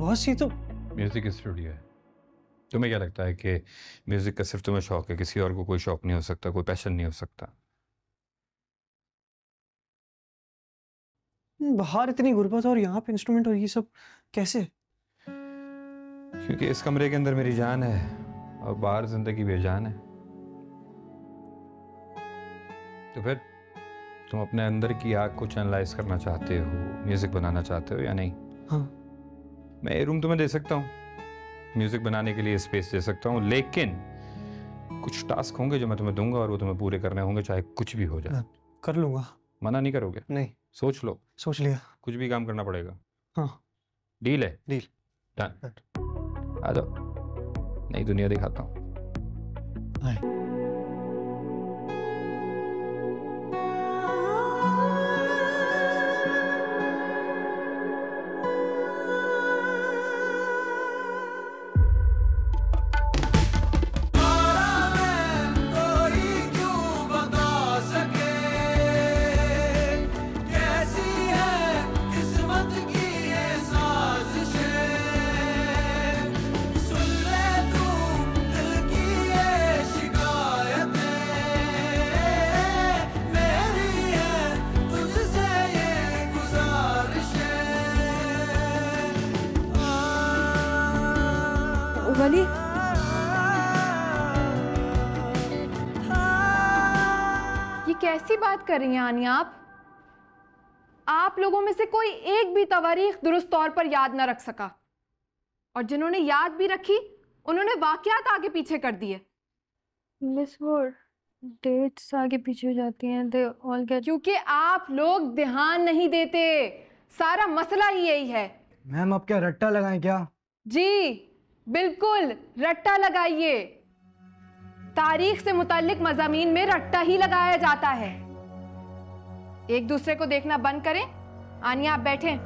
Boss ये तो music studio है। तुम्हें क्या लगता है कि म्यूजिक का सिर्फ तुम्हें शौक है, किसी और को कोई शौक नहीं हो सकता, कोई पैशन नहीं हो सकता? बाहर इतनी गुर्बत और यहाँ पे इंस्ट्रूमेंट और ये सब कैसे? क्योंकि इस कमरे के अंदर मेरी जान है और बाहर जिंदगी बेजान है। तो फिर तुम अपने अंदर की आग को चैनलाइज करना चाहते हो, म्यूजिक बनाना चाहते हो या नहीं? हाँ। मैं ये रूम तुम्हें दे सकता हूँ, म्यूजिक बनाने के लिए स्पेस दे सकता हूँ, लेकिन कुछ टास्क होंगे जो मैं तुम्हें दूंगा और वो तुम्हें पूरे करने होंगे, चाहे कुछ भी हो जाए। कर लूंगा। मना नहीं करोगे? नहीं। सोच लो। सोच लिया। कुछ भी काम करना पड़ेगा। हाँ। डील है? डील। डन। आ जाओ, नई दुनिया दिखाता हूँ। वली, ये कैसी बात कर रही हैं आनिया आप लोगों में से कोई एक भी तवारीख दुरुस्त तौर पर याद ना रख सका, और जिन्होंने याद भी रखी उन्होंने वाकयात आगे पीछे कर दिए। मिस वो डेट्स आगे पीछे हो जाती हैं, दे ऑल गेट। क्योंकि आप लोग ध्यान नहीं देते, सारा मसला ही यही है। मैम आप क्या रट्टा लगाएं क्या? जी बिल्कुल, रट्टा लगाइए। तारीख से मुताल्लिक मज़ामीन में रट्टा ही लगाया जाता है। एक दूसरे को देखना बंद करें। आनिया आप बैठें।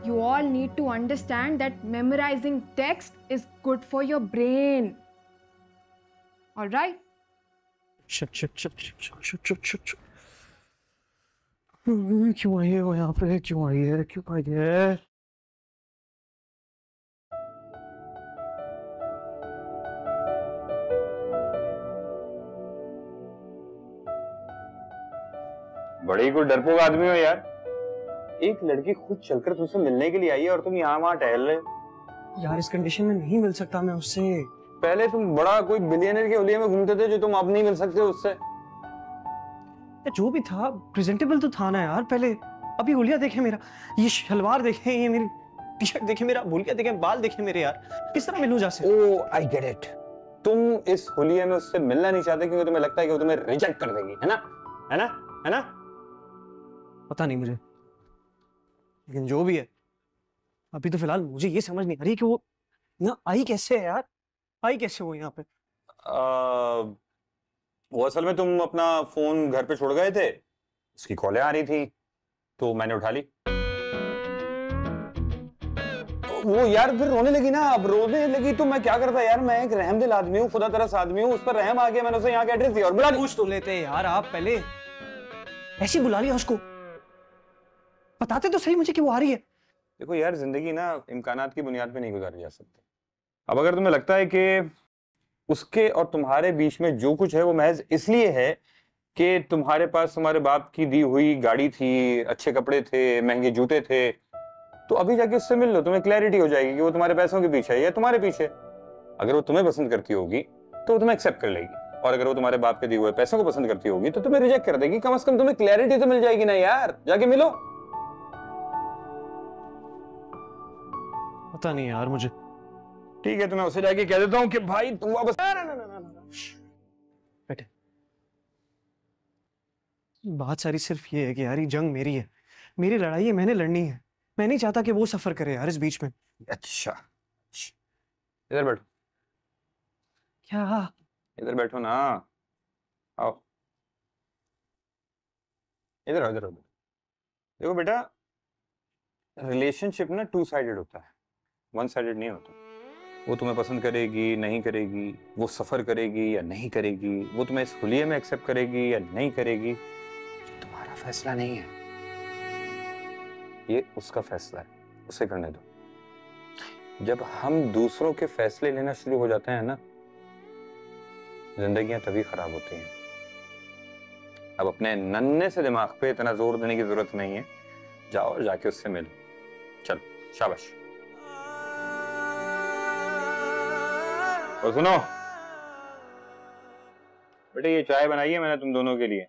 You all need to understand that memorizing text is good for your brain. All right? क्यों आई है वो यहाँ पे? क्यों आई है? क्यों आई है? बड़ी कोई डरपोक आदमी हो यार। एक लड़की खुद चलकर तुमसे मिलने के लिए आई है और तुम यहाँ वहाँ टहल रहे हो। यार इस कंडीशन में नहीं मिल सकता मैं उससे। पहले तुम बड़ा कोई बिलियनर के हुलिये में घूमते थे, जो तुम अब नहीं मिल सकते उससे। जो भी था प्रेजेंटेबल तो था ना यार पहले। अभी हुलिया देखे मेरा, ये शलवार देखे, ये मेरी टी शर्ट देखे, मेरा हुलिया देखे, बाल देखे मेरे। यार किस तरह मिलूं जासे? ओह आई गेट इट। तुम इस हुलिये में उससे मिलना नहीं चाहते क्योंकि तुम्हें लगता है कि वो तुम्हें रिजेक्ट कर देगी, है ना? है ना? है ना? पता नहीं मुझे, लेकिन जो भी है अभी तो फिलहाल मुझे ये समझ नहीं आ रही कि वो ना आई कैसे है यार। आई कैसे वो यहाँ पे? वो असल में तुम अपना फोन घर पे छोड़ गए थे, उसकी कॉलें आ रही थी तो मैंने उठा ली। वो यार फिर रोने लगी ना। अब रोने लगी तो मैं क्या करता यार? मैं एक रहमदिल आदमी हूँ, खुदा तरस आदमी हूँ, उस पर रहम आ गया। मैंने उसे यहाँ का एड्रेस दिया और बुला। पूछ तो लेते यार आप पहले, ऐसे बुला लिया उसको। बताते तो सही मुझे कि वो आ रही है। देखो यार, जिंदगी ना इम्कानात की बुनियाद पे नहीं गुजारी जा सकती। अब अगर तुम्हें लगता है कि उसके और तुम्हारे बीच में जो कुछ है वो महज इसलिए है कि तुम्हारे पास तुम्हारे बाप की दी हुई गाड़ी थी, अच्छे कपड़े थे, महंगे जूते थे, तो अभी जाके उससे मिल लो, तुम्हें क्लैरिटी हो जाएगी कि वो तुम्हारे पैसों के पीछे है या तुम्हारे पीछे। अगर वो तुम्हें पसंद करती होगी तो वो तुम्हें एक्सेप्ट कर लेगी, और अगर वो तुम्हारे बाप के दिए हुए पैसों को पसंद करती होगी तो तुम्हें रिजेक्ट कर देगी। कम से कम तुम्हें क्लैरिटी तो मिल जाएगी ना यार, जाके मिलो। पता नहीं यार मुझे। ठीक है तो मैं उसे जाके कह देता हूँ कि भाई तुम वापस। बैठे। बात सारी सिर्फ ये है कि यार ये जंग मेरी है, मेरी लड़ाई है, मैंने लड़नी है। मैं नहीं चाहता कि वो सफर करे यार इस बीच में। अच्छा इधर बैठो। क्या? इधर बैठो ना, आओ इधर आओ, इधर आओ। देखो बेटा, रिलेशनशिप ना टू साइडेड होता है, वन साइडेड नहीं होता। वो तुम्हें पसंद करेगी नहीं करेगी, वो सफर करेगी या नहीं करेगी, वो तुम्हें इस हुलिये में एक्सेप्ट करेगी या नहीं करेगी, तुम्हारा फैसला नहीं है। ये उसका फैसला है, उसे करने दो। जब हम दूसरों के फैसले लेना शुरू हो जाते हैं ना, जिंदगियां तभी खराब होती हैं। अब अपने नन्हे से दिमाग पे इतना जोर देने की जरूरत नहीं है, जाओ और जाके उससे मिलो। चलो, शाबाश। और सुनो बेटे, ये चाय बनाई है मैंने तुम दोनों के लिए,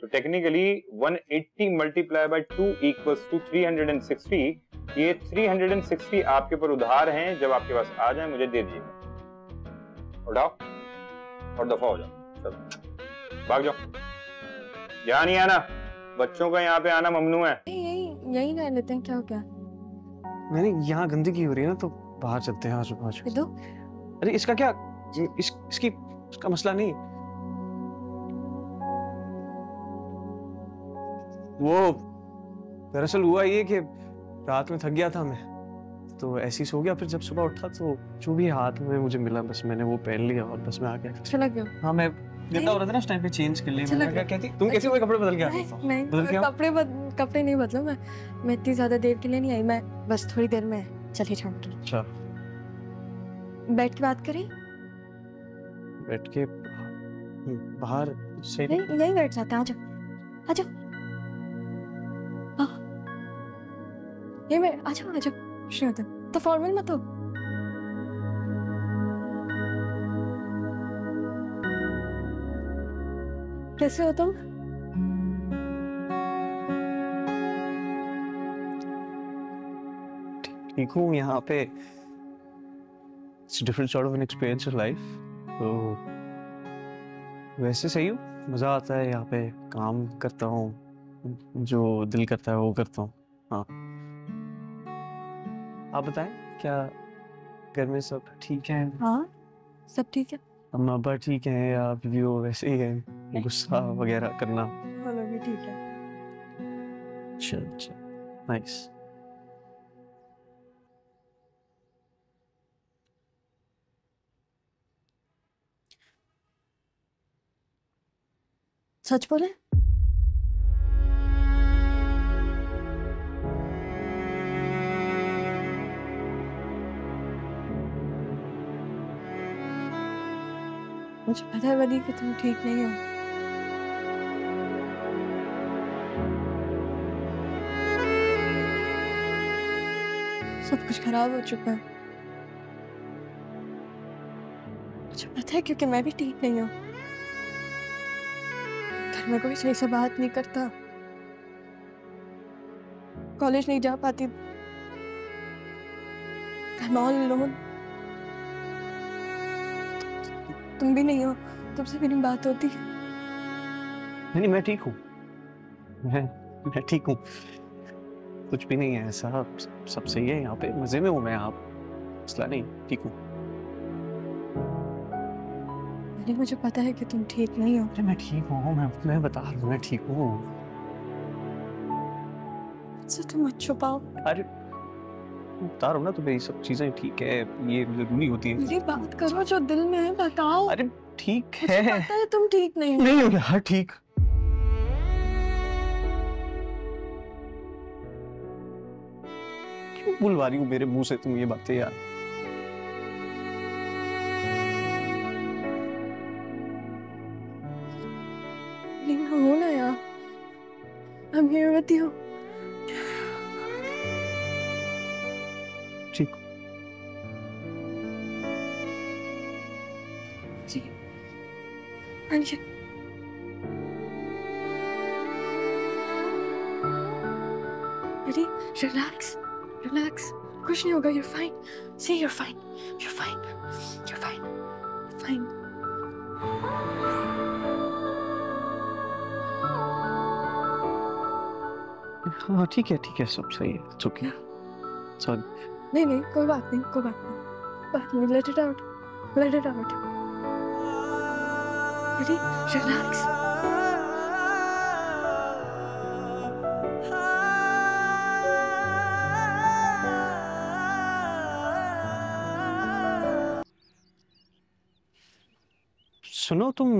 तो technically 180 multiply by 2 equals to 360। ये 360 आपके ऊपर उधार हैं, जब आपके पास आ जाए मुझे दे दीजिएगा। उठाओ और दफा हो जाओ, चलो भाग जाओ। यहाँ नहीं आना, बच्चों का यहाँ पे आना ममनू है। यही यही रह लेते हैं, क्या हो गया? मैंने यहाँ गंदगी हो रही है ना, तो बाहर चलते हैं आज। दो। अरे इसका क्या, इसका मसला नहीं। वो दरअसल हुआ ये कि रात में थक गया था मैं, तो ऐसे ही सो गया। फिर जब सुबह उठा तो जो भी हाथ में मुझे मिला बस मैंने वो पहन लिया और बस मैं आ गया। चला गया? हाँ, मैं गंदा हो रहा था ना उस टाइम पे, चेंज कर लिया। मैं क्या कहती, तुम कैसे हुए कपड़े बदल के आ गए? नहीं, बदल के आओ। कपड़े नहीं बदलो। मैं इतनी ज्यादा देर के लिए नहीं आई, मैं बस थोड़ी देर में चली जाऊंगी। अच्छा, बैठ के बात करें? बैठ के बाहर सही नहीं, यही बैठ जाते हैं। आ जाओ ये मैं आ जाओ श्रीवतन, तो फॉर्मल मत हो। कैसे हो तुम? ठीक हूँ यहाँ पे। It's a different sort of an experience in life. तो वैसे सही हूँ, मजा आता है यहाँ पे, काम करता हूँ, जो दिल करता है वो करता हूँ। हाँ, आप बताएं, क्या घर में सब ठीक है? हाँ, सब ठीक है। अम्मा अब्बा ठीक हैं या बीवी वो वैसे ही है, गुस्सा वगैरह करना? वो लोग भी ठीक है। अच्छा, नाइस। सच बोले? मुझे पता है वली कि तुम ठीक नहीं हो। सब कुछ खराब हो चुका है। मुझे पता है क्योंकि मैं भी ठीक नहीं हूँ। घर में कोई सही से बात नहीं करता, कॉलेज नहीं जा पाती, I'm all alone। तुम भी नहीं हो, तुमसे भी नहीं बात होती। नहीं, मैं ठीक हूँ, मैं ठीक हूँ, कुछ भी नहीं है ऐसा, सब सही है यहाँ पे, मजे में हूँ मैं, आप मसला नहीं, ठीक हूँ। मुझे पता है कि तुम ठीक नहीं हो। अरे मैं ठीक हूँ, मैं बता रहा हूँ, मैं ठीक हूँ। मुझसे तुम मत छुपाओ। अरे बता रहा हूँ ना तुम्हें, ये सब चीजें ठीक है, ये जरूरी होती है। मेरी बात करो, जो दिल में है बताओ। अरे ठीक मुझे है, पता है तुम ठीक नहीं हो। नहीं हो यार ठीक। क्यों बुलवा रही हूँ मेरे मुंह से तुम ये बातें यार? लेकिन हो ना यार, I'm here with you। ठीक। जी, आंशिक। Ready? Relax, relax। कुछ नहीं होगा, you're fine। See, you're fine, you're fine, you're fine, fine। हाँ ठीक है, सब सही है, it's okay, सॉरी। नहीं, कोई बात नहीं, let it out। Ready? Relax। सुनो, तुम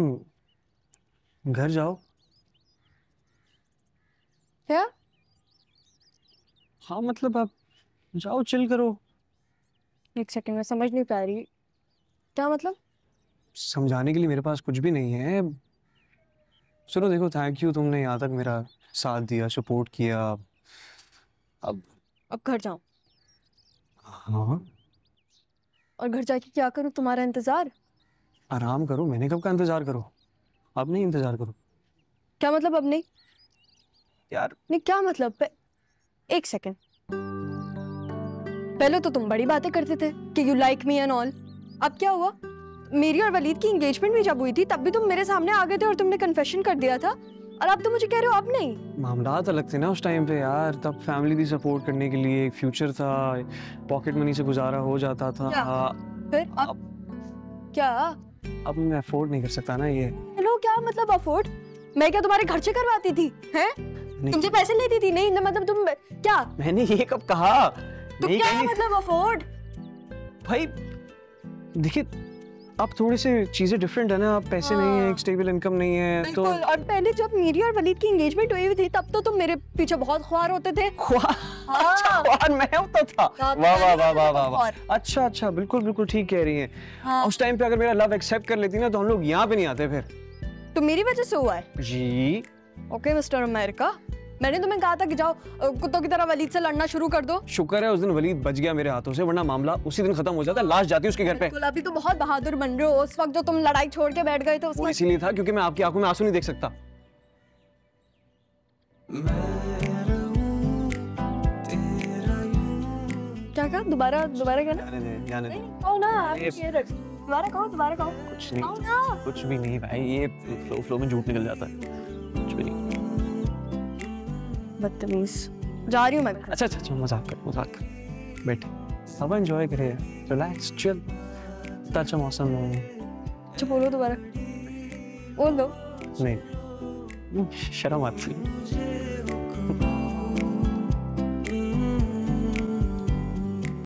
घर जाओ। क्या? हाँ मतलब आप जाओ चिल करो। एक सेकंड, मैं समझ नहीं पा रही, क्या मतलब? समझाने के लिए मेरे पास कुछ भी नहीं है। चलो देखो, थैंक यू, तुमने यहाँ तक मेरा साथ दिया, सपोर्ट किया। अब अब घर जाऊं? हाँ, और घर जाके क्या करूं? तुम्हारा इंतजार? आराम करो। मैंने कब का इंतजार करो? अब नहीं इंतजार करो क्या मतलब अब नहीं? यार। नहीं क्या मतलब? एक सेकंड, पहले तो तुम बड़ी बातें करते थे कि you like me and all, अब क्या हुआ? मेरी और वलीद की एंगेजमेंट भी जब हुई थी तब भी तुम मेरे सामने आ गए थे और तुमने कन्फेशन कर दिया था, और अब तुम मुझे कह रहे हो अब नहीं? मामलात अलग थे ना उस टाइम पे यार, तब फैमिली भी सपोर्ट करने के लिए, एक फ्यूचर था, पॉकेट मनी से गुजारा हो जाता था। क्या? फिर अब क्या? अब मैं अफोर्ड नहीं कर सकता ना ये। हेलो, क्या मतलब अफोर्ड? मैं क्या तुम्हारे खर्चे करवाती थी? हैं? तुमसे पैसे लेती थी? नहीं ना, मतलब तुम क्या? मैंने ये कब कहा? तो नहीं क्या कहीं- मतलब अफोर्ड? भाई देखिए, अब थोड़ी सी चीजें डिफरेंट है ना, अब पैसे नहीं है, हाँ। एक स्टेबल इनकम नहीं है तो। बिल्कुल, और पहले जब मेरी और वलीद की एंगेजमेंट हुई थी तब तो तुम मेरे पीछे बहुत ख्वार होते थे। अच्छा, ख्वार मैं होता था? हाँ, वाह वाह वाह वाह वाह वाह। ख्वार। अच्छा अच्छा, बिल्कुल बिल्कुल ठीक कह रही हैं। हाँ। उस टाइम पे अगर मेरा लव एक्सेप्ट कर लेती ना तो हम लोग यहाँ पे नहीं आते फिर। तो मेरी वजह से हुआ है? जी ओके मिस्टर अमेरिका, मैंने तुम्हें कहा था कि जाओ कुत्तों की तरह वलीद से लड़ना शुरू कर दो। शुक्र है उस दिन वलीद बच गया मेरे हाथों से, वरना मामला उसी दिन खत्म हो जाता, लाश जाती उसके घर पे। बिल्कुल, अभी तो बहुत बहादुर बन रहे हो। उस वक्त जो तुम लड़ाई छोड़ के बैठ गए थे उस वो वक्त इसीलिए था क्योंकि मैं आपकी आंखों में आंसू नहीं देख सकता। क्या कहा? दोबारा दोबारा कहना? जाने दे, जाने दे। नहीं कहो ना, ये- दोबारा कहो, दोबारा कहो। कुछ कहो नहीं, ना। कुछ भी नहीं भाई, ये फ्लो में झूठ निकल जाता है, कुछ भी नहीं। बदतमीज, जा रही हूँ मैं। अच्छा अच्छा अच्छा, मजाक कर बैठे, अब एंजॉय करे, रिलैक्स चिल, इतना अच्छा मौसम है। अच्छा बोलो दोबारा, बोल दो। नहीं, शर्म आती है।